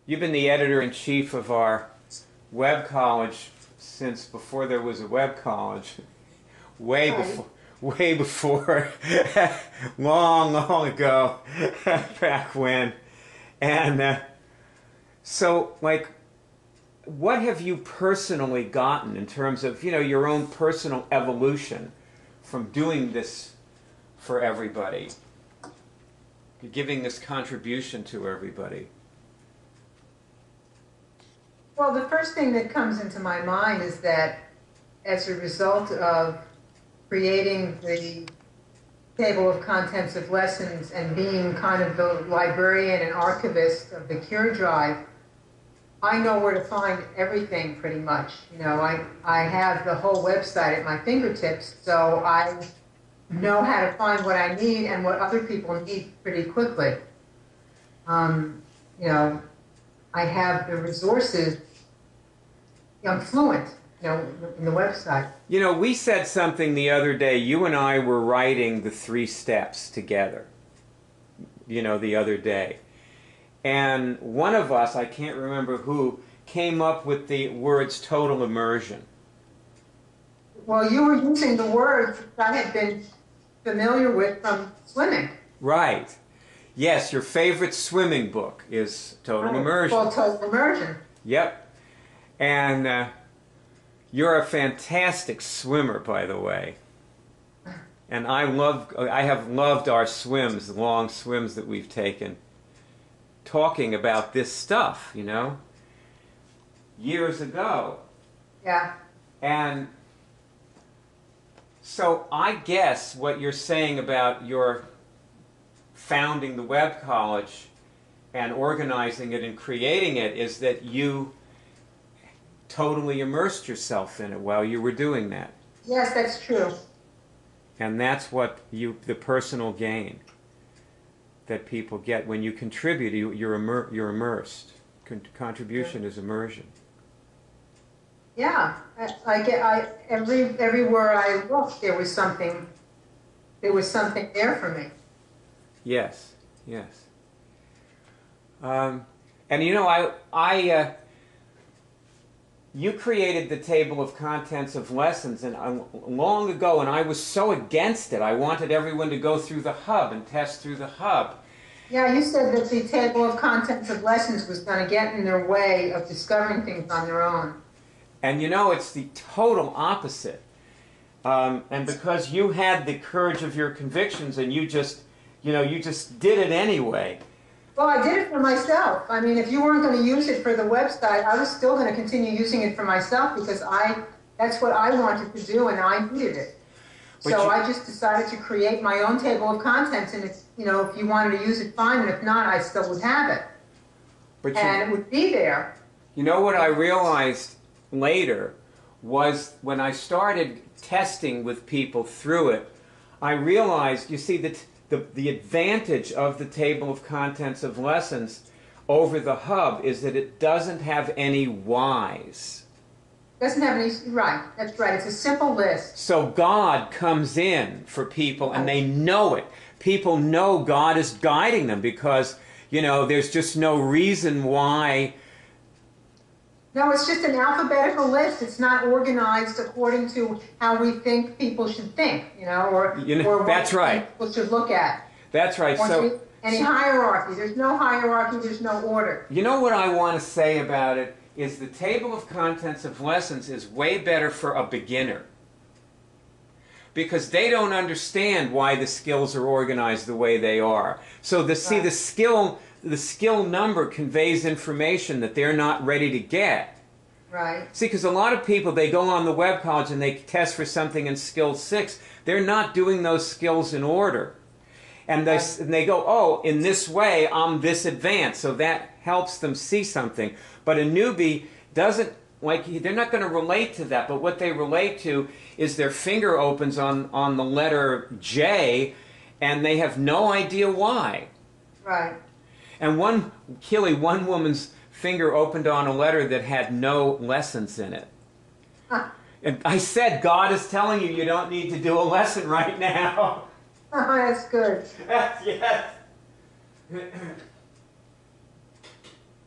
You've been the editor-in-chief of our web college since before there was a web college. Way before, long ago, back when. And so, like, what have you personally gotten in terms of, your own personal evolution from doing this for everybody, giving this contribution to everybody? Well, the first thing that comes into my mind is that as a result of creating the table of contents of lessons and being kind of the librarian and archivist of the Cure Drive, I know where to find everything pretty much. I have the whole website at my fingertips, so I know how to find what I need and what other people need pretty quickly. I have the resources. I'm fluent, in the website. We said something the other day. You and I were writing the 3 steps together, the other day. And one of us, I can't remember who, came up with the words total immersion. Well, you were using the words that I had been familiar with from swimming. Right. Yes, your favorite swimming book is Total Immersion. Well, Total Immersion. Yep. And you're a fantastic swimmer, by the way. And I have loved our swims, the long swims that we've taken, talking about this stuff, years ago. Yeah. And so I guess what you're saying about your founding the web college and organizing it and creating it is that you totally immersed yourself in it while you were doing that. Yes, that's true. And that's what the personal gain that people get when you contribute. You're immersed. Contribution is immersion. Yeah, everywhere I looked, there was something there for me. Yes, yes. And you created the table of contents of lessons long ago, and I was so against it. I wanted everyone to go through the hub and test through the hub. Yeah, you said that the table of contents of lessons was going to get in their way of discovering things on their own. And it's the total opposite. And because you had the courage of your convictions and you just did it anyway. Well, I did it for myself. I mean, if you weren't going to use it for the website, I was still going to continue using it for myself because that's what I wanted to do and I needed it. So I just decided to create my own table of contents, and if you wanted to use it, fine, and if not, I still would have it. And it would be there. What I realized later was when I started testing with people through it, I realized, you see, that the advantage of the table of contents of lessons over the hub is that it doesn't have any whys. Doesn't have any, right, that's right. It's a simple list. So God comes in for people and they know it. People know God is guiding them because, there's just no reason why. No, it's just an alphabetical list. It's not organized according to how we think people should think, or that's right. People should look at. That's right. So any hierarchy. There's no hierarchy. There's no order. What I want to say about it is the table of contents of lessons is way better for a beginner because they don't understand why the skills are organized the way they are. So the skill number conveys information that they're not ready to get. Right. See, because a lot of people, they go on the web college and they test for something in skill 6. They're not doing those skills in order. And they go, oh, in this way, I'm this advanced. So that helps them see something. But a newbie doesn't, they're not going to relate to that. But what they relate to is their finger opens on the letter J, and they have no idea why. Right. And one woman's finger opened on a letter that had no lessons in it. Huh. And I said, God is telling you don't need to do a lesson right now. Oh, that's good. Yes.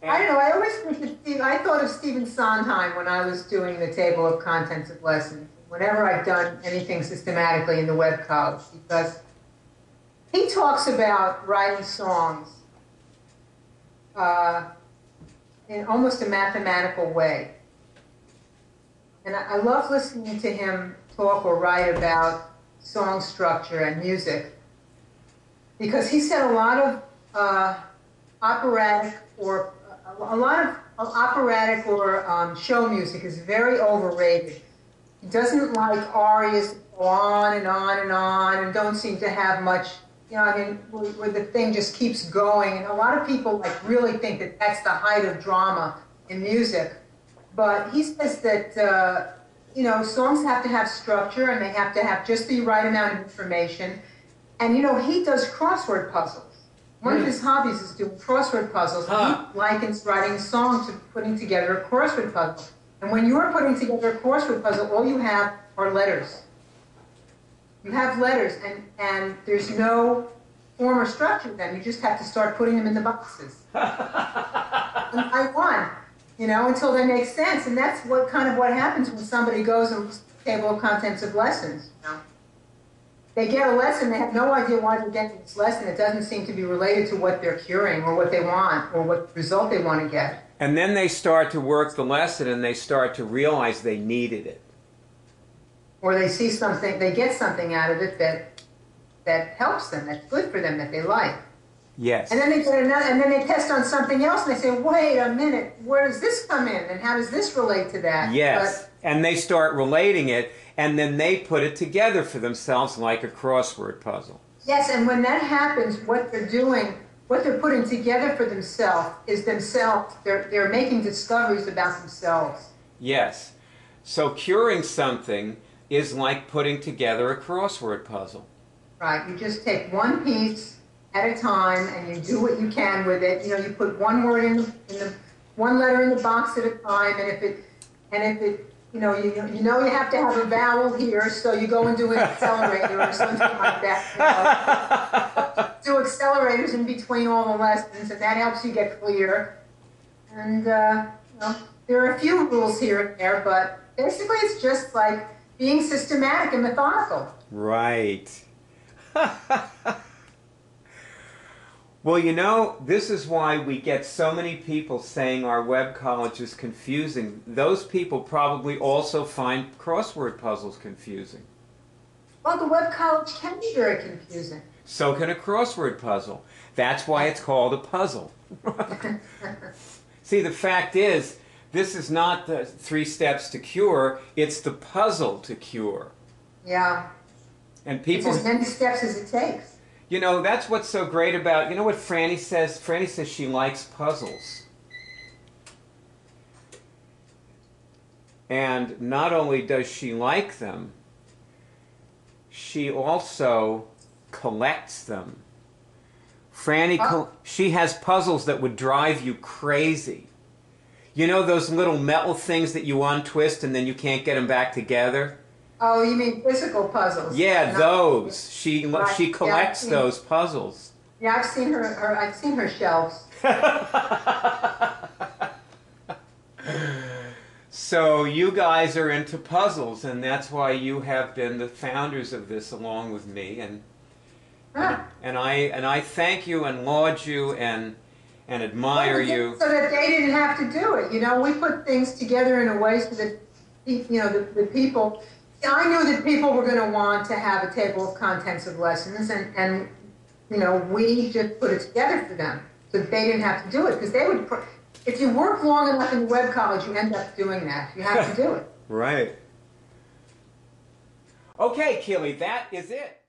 I don't know, I always think of I thought of Stephen Sondheim when I was doing the table of contents of lessons, whenever I've done anything systematically in the web college, because he talks about writing songs in almost a mathematical way. And I love listening to him talk or write about song structure and music, because he said a lot of operatic or show music is very overrated. He doesn't like arias that go on and on and on and don't seem to have much, you know, I mean, where the thing just keeps going. And a lot of people like really think that that's the height of drama in music. But he says that, you know, songs have to have structure and they have to have just the right amount of information. And, you know, he does crossword puzzles. One of his hobbies is doing crossword puzzles. He likens writing a song to putting together a crossword puzzle. And when you're putting together a crossword puzzle, all you have are letters. You have letters, and there's no form or structure to them. You just have to start putting them in the boxes. One by one, you know, until they make sense. And that's what happens when somebody goes and looks at the table of contents of lessons. You know? They get a lesson, they have no idea why they're getting this lesson. It doesn't seem to be related to what they're curing or what they want or what result they want to get. And then they start to work the lesson and they start to realize they needed it. Or they see something, they get something out of it that helps them, that's good for them, that they like. Yes. And then they get another, and then they test on something else and they say, wait a minute, where does this come in? And how does this relate to that? Yes. And they start relating it, and then they put it together for themselves like a crossword puzzle. Yes, and when that happens, what they're doing, what they're putting together for themselves is themselves. They're making discoveries about themselves. Yes. So curing something is like putting together a crossword puzzle. Right. You just take one piece at a time, and you do what you can with it. You know, you put one word in the one letter in the box at a time, and if it you know you have to have a vowel here, so you go and do an accelerator or something like that. You know. Do accelerators in between all the lessons, and that helps you get clear. And you know, there are a few rules here and there, but basically it's just like being systematic and methodical. Right. Well, you know, this is why we get so many people saying our web college is confusing. Those people probably also find crossword puzzles confusing. Well, the web college can be very confusing. So can a crossword puzzle. That's why it's called a puzzle. See, the fact is, this is not the 3 steps to cure, it's the puzzle to cure. Yeah. And people... It's as many steps as it takes. You know, that's what's so great about, you know what Franny says? Franny says she likes puzzles. And not only does she like them, she also collects them. Franny, she has puzzles that would drive you crazy. You know those little metal things that you untwist and then you can't get them back together? Oh, you mean physical puzzles? Yeah, those. She collects those puzzles. Yeah, I've seen her shelves. So you guys are into puzzles, and that's why you have been the founders of this along with me, and I thank you and laud you and admire you. So that they didn't have to do it. You know, we put things together in a way so that the people. I knew that people were going to want to have a table of contents of lessons, and you know, we just put it together for them so that they didn't have to do it, because they would. If you work long enough in web college, you end up doing that. You have to do it. Right. Okay, Keely, that is it.